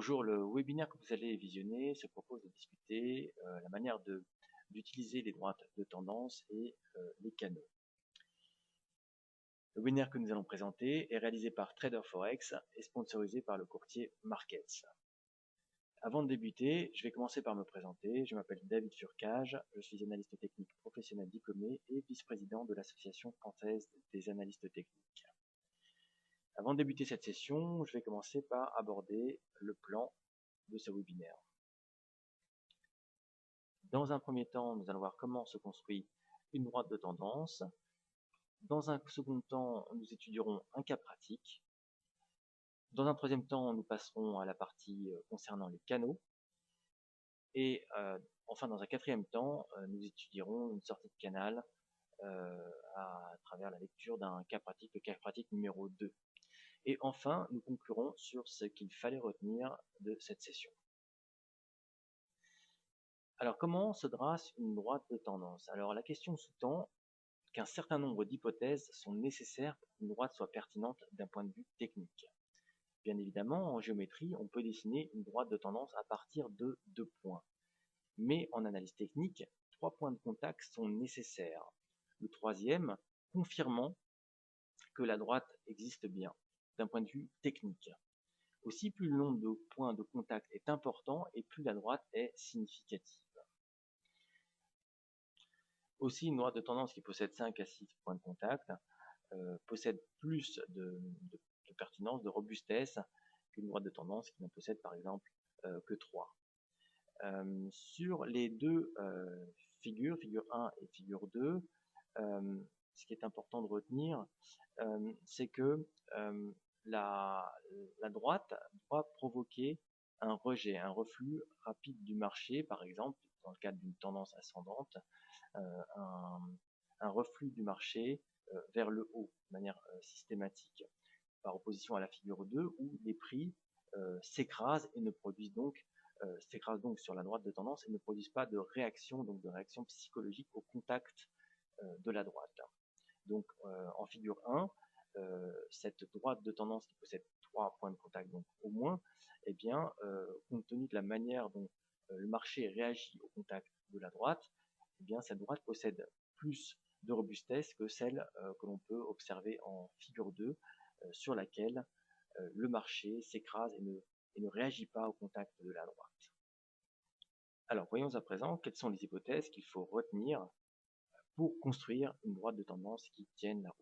Bonjour, le webinaire que vous allez visionner se propose de discuter la manière d'utiliser les droites de tendance et les canaux. Le webinaire que nous allons présenter est réalisé par Trader Forex et sponsorisé par le courtier Markets. Avant de débuter, je vais commencer par me présenter. Je m'appelle David Furcage, je suis analyste technique professionnel diplômé et vice-président de l'Association française des analystes techniques. Avant de débuter cette session, je vais commencer par aborder le plan de ce webinaire. Dans un premier temps, nous allons voir comment se construit une droite de tendance. Dans un second temps, nous étudierons un cas pratique. Dans un troisième temps, nous passerons à la partie concernant les canaux. Et enfin, dans un quatrième temps, nous étudierons une sortie de canal à travers la lecture d'un cas pratique, le cas pratique numéro 2. Et enfin, nous conclurons sur ce qu'il fallait retenir de cette session. Alors, comment se trace une droite de tendance? Alors, la question sous-tend qu'un certain nombre d'hypothèses sont nécessaires pour qu'une droite soit pertinente d'un point de vue technique. Bien évidemment, en géométrie, on peut dessiner une droite de tendance à partir de 2 points. Mais en analyse technique, 3 points de contact sont nécessaires. Le troisième confirmant que la droite existe bien, d'un point de vue technique. Aussi, plus le nombre de points de contact est important et plus la droite est significative. Aussi, une droite de tendance qui possède 5 à 6 points de contact possède plus de pertinence, de robustesse qu'une droite de tendance qui n'en possède par exemple que 3. Sur les deux figure 1 et figure 2, ce qui est important de retenir, c'est que la droite doit provoquer un rejet, un reflux rapide du marché, par exemple, dans le cadre d'une tendance ascendante, un reflux du marché vers le haut de manière systématique, par opposition à la figure 2 où les prix s'écrasent et ne produisent donc sur la droite de tendance et ne produisent pas de réaction, donc de réaction psychologique au contact de la droite. Donc en figure 1, cette droite de tendance qui possède 3 points de contact, donc au moins, eh bien, compte tenu de la manière dont le marché réagit au contact de la droite, eh bien, cette droite possède plus de robustesse que celle que l'on peut observer en figure 2, sur laquelle le marché s'écrase et ne réagit pas au contact de la droite. Alors, voyons à présent quelles sont les hypothèses qu'il faut retenir pour construire une droite de tendance qui tienne la route.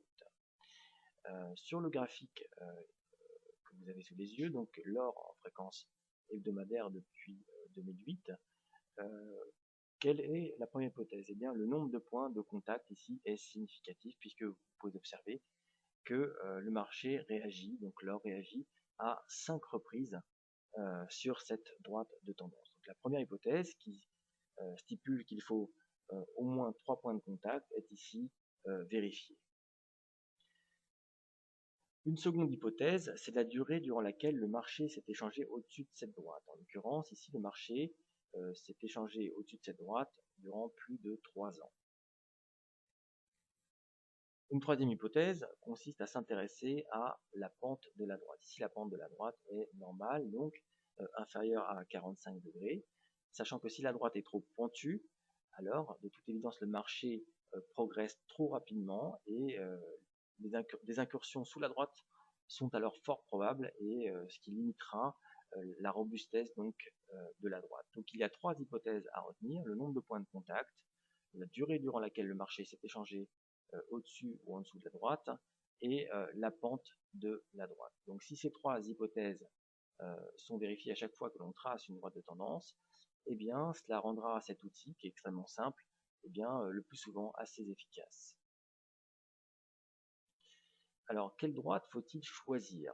Sur le graphique que vous avez sous les yeux, donc l'or en fréquence hebdomadaire depuis 2008, quelle est la première hypothèse? Eh bien, le nombre de points de contact ici est significatif puisque vous pouvez observer que le marché réagit, donc l'or réagit à 5 reprises sur cette droite de tendance. Donc, la première hypothèse qui stipule qu'il faut au moins 3 points de contact est ici vérifiée. Une seconde hypothèse, c'est la durée durant laquelle le marché s'est échangé au-dessus de cette droite. En l'occurrence, ici, le marché s'est échangé au-dessus de cette droite durant plus de 3 ans. Une troisième hypothèse consiste à s'intéresser à la pente de la droite. Ici, la pente de la droite est normale, donc inférieure à 45 degrés, sachant que si la droite est trop pentue, alors, de toute évidence, le marché progresse trop rapidement et des incursions sous la droite sont alors fort probables et ce qui limitera la robustesse donc, de la droite. Donc il y a 3 hypothèses à retenir: le nombre de points de contact, la durée durant laquelle le marché s'est échangé au-dessus ou en dessous de la droite et la pente de la droite. Donc si ces 3 hypothèses sont vérifiées à chaque fois que l'on trace une droite de tendance, eh bien cela rendra cet outil qui est extrêmement simple, eh bien, le plus souvent assez efficace. Alors, quelle droite faut-il choisir?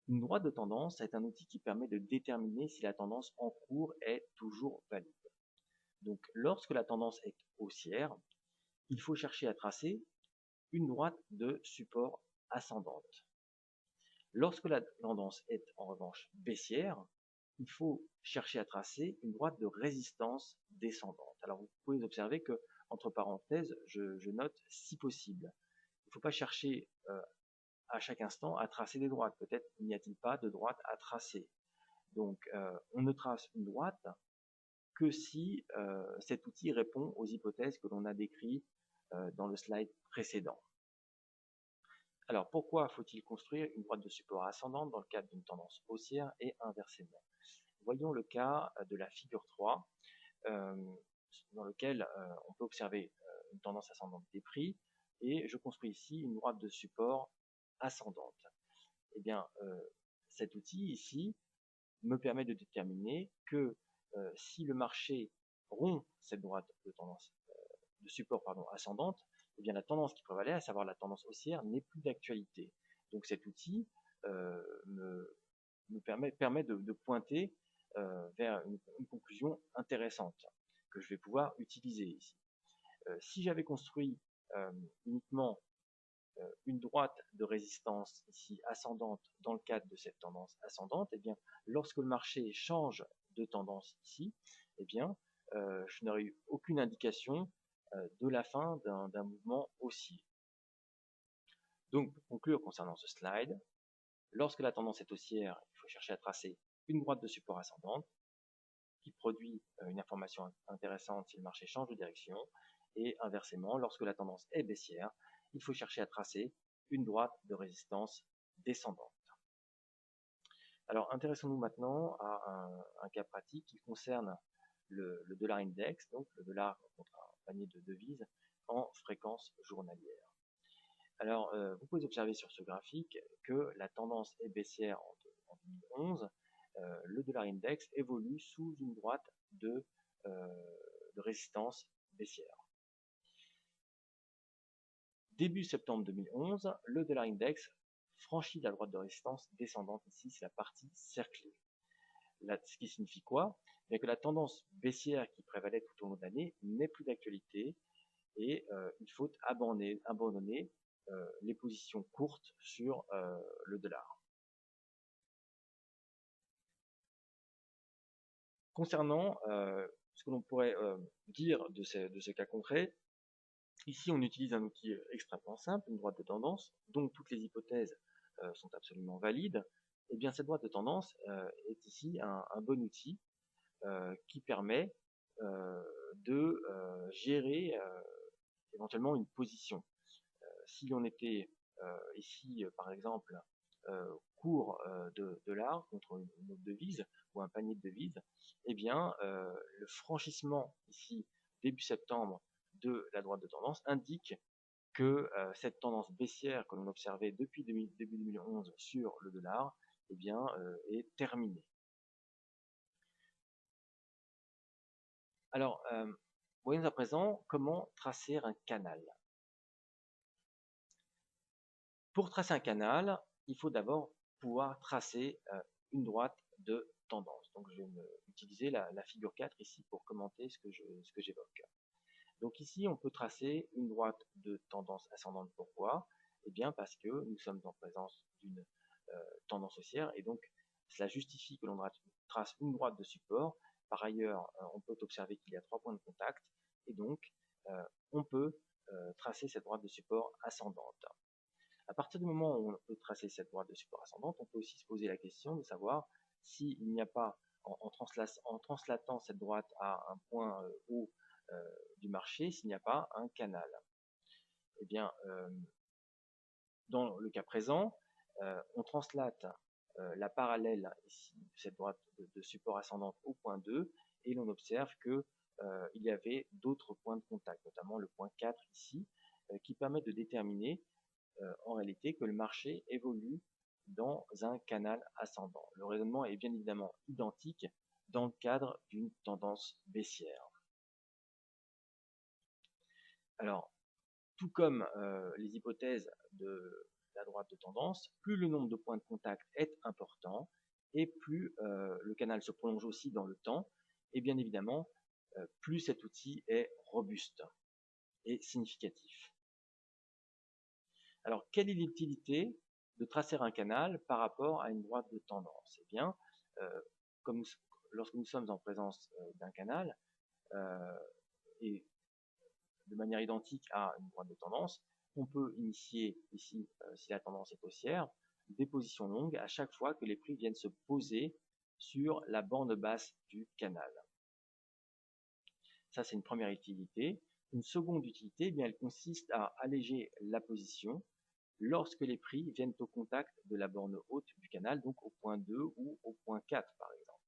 Une droite de tendance est un outil qui permet de déterminer si la tendance en cours est toujours valide. Donc, lorsque la tendance est haussière, il faut chercher à tracer une droite de support ascendante. Lorsque la tendance est en revanche baissière, il faut chercher à tracer une droite de résistance descendante. Alors, vous pouvez observer que, entre parenthèses, je note si possible. Il ne faut pas chercher à chaque instant à tracer des droites. Peut-être n'y a-t-il pas de droite à tracer. Donc, on ne trace une droite que si cet outil répond aux hypothèses que l'on a décrites dans le slide précédent. Alors, pourquoi faut-il construire une droite de support ascendante dans le cadre d'une tendance haussière et inversement? Voyons le cas de la figure 3, dans lequel on peut observer une tendance ascendante des prix, et je construis ici une droite de support ascendante. Eh bien, cet outil ici me permet de déterminer que si le marché rompt cette droite de tendance de support ascendante, eh bien la tendance qui prévalait, à savoir la tendance haussière, n'est plus d'actualité. Donc cet outil me permet de pointer vers une conclusion intéressante que je vais pouvoir utiliser ici. Si j'avais construit uniquement une droite de résistance ici ascendante dans le cadre de cette tendance ascendante, eh bien, lorsque le marché change de tendance ici, eh bien, je n'aurais eu aucune indication de la fin d'un mouvement haussier. Donc, pour conclure concernant ce slide, lorsque la tendance est haussière, il faut chercher à tracer une droite de support ascendante qui produit une information intéressante si le marché change de direction, et inversement, lorsque la tendance est baissière, il faut chercher à tracer une droite de résistance descendante. Alors, intéressons-nous maintenant à un cas pratique qui concerne le dollar index, donc le dollar contre un panier de devises en fréquence journalière. Alors, vous pouvez observer sur ce graphique que la tendance est baissière en 2011. Le dollar index évolue sous une droite de résistance baissière. Début septembre 2011, le dollar index franchit la droite de résistance descendante. Ici, c'est la partie cerclée. Là, ce qui signifie quoi? Bien que la tendance baissière qui prévalait tout au long de l'année n'est plus d'actualité et il faut abandonner les positions courtes sur le dollar. Concernant ce que l'on pourrait dire de ce cas concret, ici on utilise un outil extrêmement simple, une droite de tendance, donc toutes les hypothèses sont absolument valides. Et bien cette droite de tendance est ici un bon outil qui permet de gérer éventuellement une position. Si on était ici, par exemple, court de l'art contre une autre devise ou un panier de devises, eh bien, le franchissement ici, début septembre, de la droite de tendance indique que cette tendance baissière que l'on observait depuis début 2011 sur le dollar, eh bien, est terminée. Alors, voyons à présent comment tracer un canal. Pour tracer un canal, il faut d'abord pouvoir tracer une droite de tendance. Donc je vais utiliser la figure 4 ici pour commenter ce que j'évoque. Donc ici, on peut tracer une droite de tendance ascendante. Pourquoi? Eh bien parce que nous sommes en présence d'une tendance haussière et donc cela justifie que l'on trace une droite de support. Par ailleurs, on peut observer qu'il y a 3 points de contact et donc on peut tracer cette droite de support ascendante. À partir du moment où on peut tracer cette droite de support ascendante, on peut aussi se poser la question de savoir s'il n'y a pas, en translatant cette droite à un point haut du marché, s'il n'y a pas un canal. Eh bien, dans le cas présent, on translate la parallèle ici de cette droite de support ascendante au point 2 et l'on observe que il y avait d'autres points de contact, notamment le point 4 ici, qui permet de déterminer en réalité que le marché évolue dans un canal ascendant. Le raisonnement est bien évidemment identique dans le cadre d'une tendance baissière. Alors, tout comme les hypothèses de la droite de tendance, plus le nombre de points de contact est important et plus le canal se prolonge aussi dans le temps, et bien évidemment, plus cet outil est robuste et significatif. Alors, quelle est l'utilité de tracer un canal par rapport à une droite de tendance? Eh bien, lorsque nous sommes en présence d'un canal, et de manière identique à une droite de tendance, on peut initier ici, si la tendance est haussière, des positions longues à chaque fois que les prix viennent se poser sur la borne basse du canal. Ça, c'est une première utilité. Une seconde utilité, eh bien, elle consiste à alléger la position lorsque les prix viennent au contact de la borne haute du canal, donc au point 2 ou au point 4 par exemple.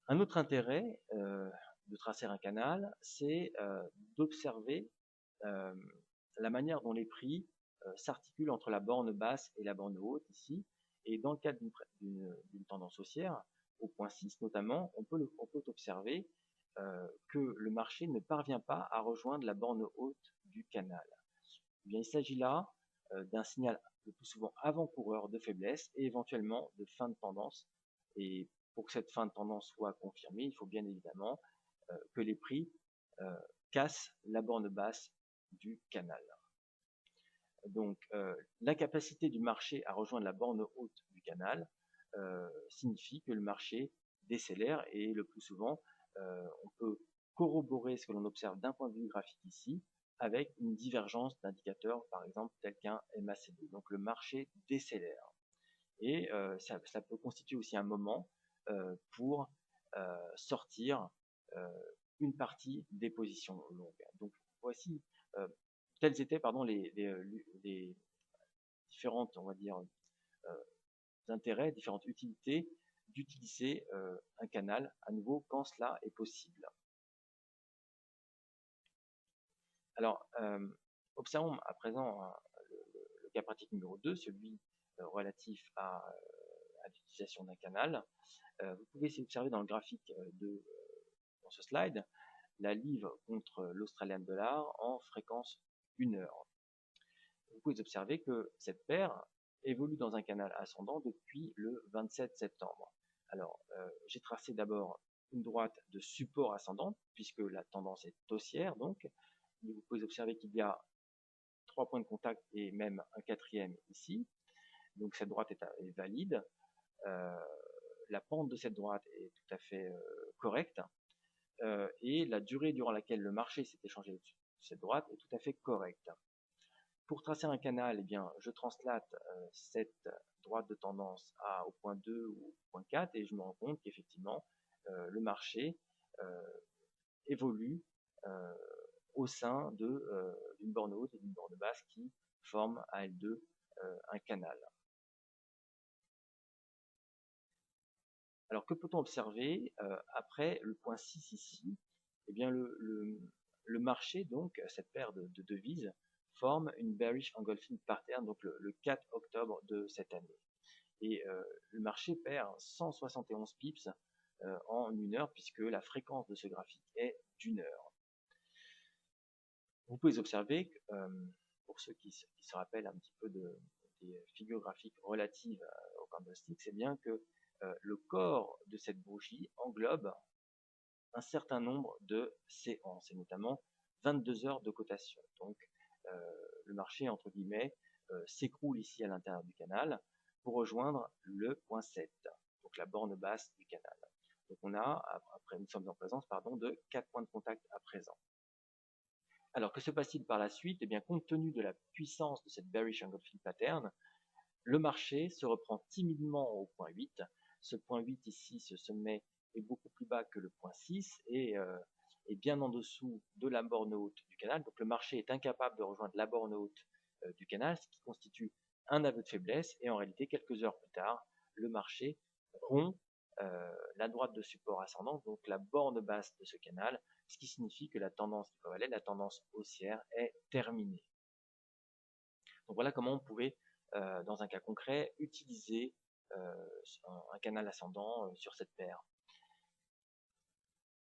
Un autre intérêt de tracer un canal, c'est d'observer la manière dont les prix s'articulent entre la borne basse et la borne haute ici. Et dans le cadre d'une tendance haussière, au point 6 notamment, on peut observer que le marché ne parvient pas à rejoindre la borne haute du canal. Eh bien, il s'agit là d'un signal le plus souvent avant-coureur de faiblesse et éventuellement de fin de tendance. Et pour que cette fin de tendance soit confirmée, il faut bien évidemment que les prix cassent la borne basse du canal. Donc, l'incapacité du marché à rejoindre la borne haute du canal signifie que le marché décélère et le plus souvent, on peut corroborer ce que l'on observe d'un point de vue graphique ici avec une divergence d'indicateurs, par exemple, tel qu'un MACD. Donc, le marché décélère. Et ça peut constituer aussi un moment pour sortir une partie des positions longues. Donc, voici tels étaient les différentes, on va dire, intérêts, différentes utilités d'utiliser un canal à nouveau quand cela est possible. Alors, observons à présent le cas pratique numéro 2, celui relatif à l'utilisation d'un canal. Vous pouvez ici observer dans le graphique dans ce slide la livre contre l'Australian dollar en fréquence 1 heure. Vous pouvez observer que cette paire évolue dans un canal ascendant depuis le 27 septembre. Alors, j'ai tracé d'abord une droite de support ascendant, puisque la tendance est haussière, donc. Vous pouvez observer qu'il y a 3 points de contact et même un quatrième ici. Donc, cette droite est valide. La pente de cette droite est tout à fait correcte. Et la durée durant laquelle le marché s'est échangé au-dessus de cette droite est tout à fait correcte. Pour tracer un canal, eh bien, je translate cette droite de tendance au point 2 ou au point 4 et je me rends compte qu'effectivement, le marché évolue au sein d'une borne haute et d'une borne basse qui forment à L2 un canal. Alors que peut-on observer après le point 6 ici? Eh bien, le marché, donc cette paire de devises, forme une bearish engulfing pattern, donc le 4 octobre de cette année. Et le marché perd 171 pips en 1 heure, puisque la fréquence de ce graphique est d'1 heure. Vous pouvez observer, pour ceux qui se rappellent un petit peu des figures graphiques relatives au candlestick, c'est bien que le corps de cette bougie englobe un certain nombre de séances, et notamment 22 heures de cotation. Donc, le marché, entre guillemets, s'écroule ici à l'intérieur du canal pour rejoindre le point 7, donc la borne basse du canal. Donc, nous sommes en présence de 4 points de contact à présent. Alors, que se passe-t-il par la suite? Eh bien, compte tenu de la puissance de cette bearish engulfing pattern, le marché se reprend timidement au point 8. Ce point 8 ici, ce sommet est beaucoup plus bas que le point 6 et est bien en dessous de la borne haute du canal. Donc, le marché est incapable de rejoindre la borne haute du canal, ce qui constitue un aveu de faiblesse. Et en réalité, quelques heures plus tard, le marché rompt la droite de support ascendant, donc la borne basse de ce canal, ce qui signifie que la tendance qui prévalait, la tendance haussière, est terminée. Donc voilà comment on pouvait, dans un cas concret, utiliser un canal ascendant sur cette paire.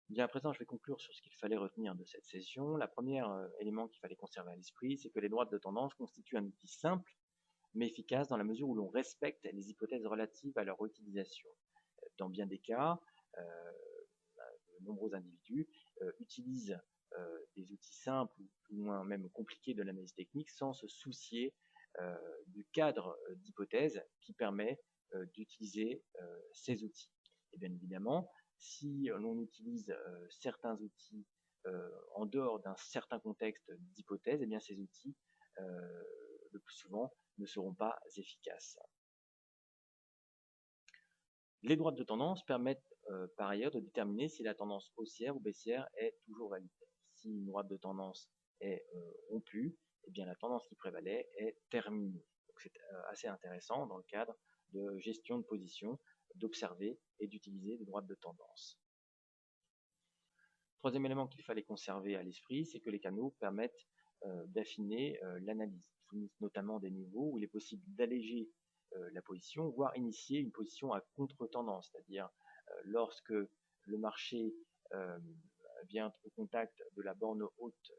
Bien à présent, je vais conclure sur ce qu'il fallait retenir de cette session. Le premier élément qu'il fallait conserver à l'esprit, c'est que les droites de tendance constituent un outil simple, mais efficace dans la mesure où l'on respecte les hypothèses relatives à leur utilisation. Dans bien des cas, de nombreux individus utilisent des outils simples ou moins même compliqués de l'analyse technique sans se soucier du cadre d'hypothèse qui permet d'utiliser ces outils. Et bien évidemment, si l'on utilise certains outils en dehors d'un certain contexte d'hypothèse, eh bien ces outils, le plus souvent, ne seront pas efficaces. Les droites de tendance permettent par ailleurs de déterminer si la tendance haussière ou baissière est toujours valide. Si une droite de tendance est rompue, eh bien la tendance qui prévalait est terminée. C'est assez intéressant dans le cadre de gestion de position d'observer et d'utiliser des droites de tendance. Troisième élément qu'il fallait conserver à l'esprit, c'est que les canaux permettent d'affiner l'analyse. Ils fournissent notamment des niveaux où il est possible d'alléger la position, voire initier une position à contre-tendance, c'est-à-dire lorsque le marché vient au contact de la borne haute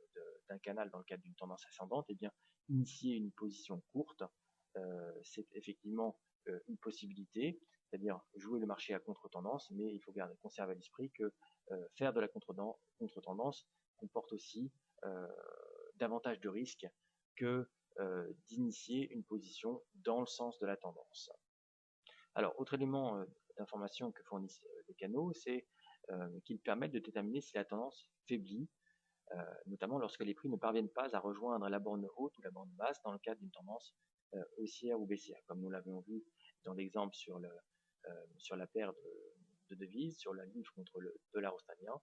d'un canal dans le cadre d'une tendance ascendante, eh bien, initier une position courte, c'est effectivement une possibilité, c'est-à-dire jouer le marché à contre-tendance, mais il faut conserver à l'esprit que faire de la contre-tendance comporte aussi davantage de risques que d'initier une position dans le sens de la tendance. Alors, autre élément d'information que fournissent les canaux, c'est qu'ils permettent de déterminer si la tendance faiblit, notamment lorsque les prix ne parviennent pas à rejoindre la borne haute ou la borne basse dans le cadre d'une tendance haussière ou baissière, comme nous l'avions vu dans l'exemple sur la paire de devises, sur la livre contre le dollar australien.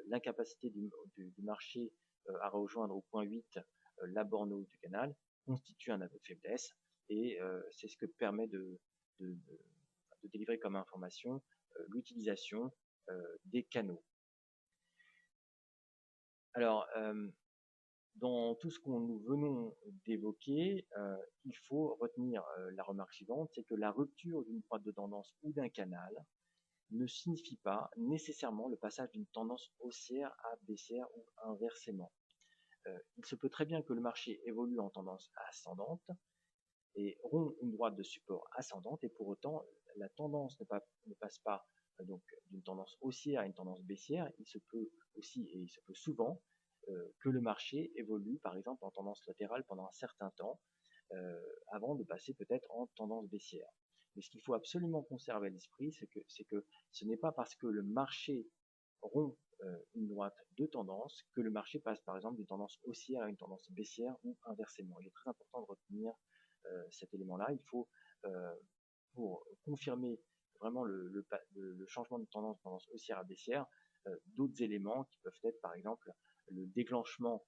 L'incapacité du marché à rejoindre au point 8 la borne haute du canal constitue un aveu de faiblesse, et c'est ce que permet de délivrer comme information l'utilisation des canaux. Alors, dans tout ce que nous venons d'évoquer, il faut retenir la remarque suivante, c'est que la rupture d'une droite de tendance ou d'un canal ne signifie pas nécessairement le passage d'une tendance haussière à baissière ou inversement. Il se peut très bien que le marché évolue en tendance ascendante et rompt une droite de support ascendante, et pour autant la tendance ne passe pas donc d'une tendance haussière à une tendance baissière. Il se peut aussi, et il se peut souvent, que le marché évolue par exemple en tendance latérale pendant un certain temps avant de passer peut-être en tendance baissière. Mais ce qu'il faut absolument conserver à l'esprit, c'est que ce n'est pas parce que le marché rompt une droite de tendance que le marché passe par exemple d'une tendance haussière à une tendance baissière ou inversement. Il est très important de retenir cet élément-là. Il faut, pour confirmer vraiment le changement de tendance haussière à baissière, d'autres éléments qui peuvent être par exemple le déclenchement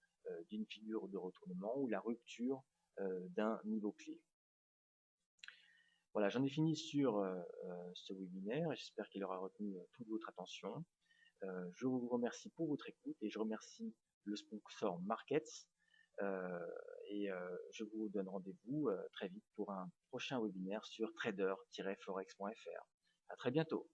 d'une figure de retournement ou la rupture d'un niveau clé. Voilà, j'en ai fini sur ce webinaire, et j'espère qu'il aura retenu toute votre attention. Je vous remercie pour votre écoute et je remercie le sponsor Markets, et je vous donne rendez-vous très vite pour un prochain webinaire sur trader-forex.fr. À très bientôt.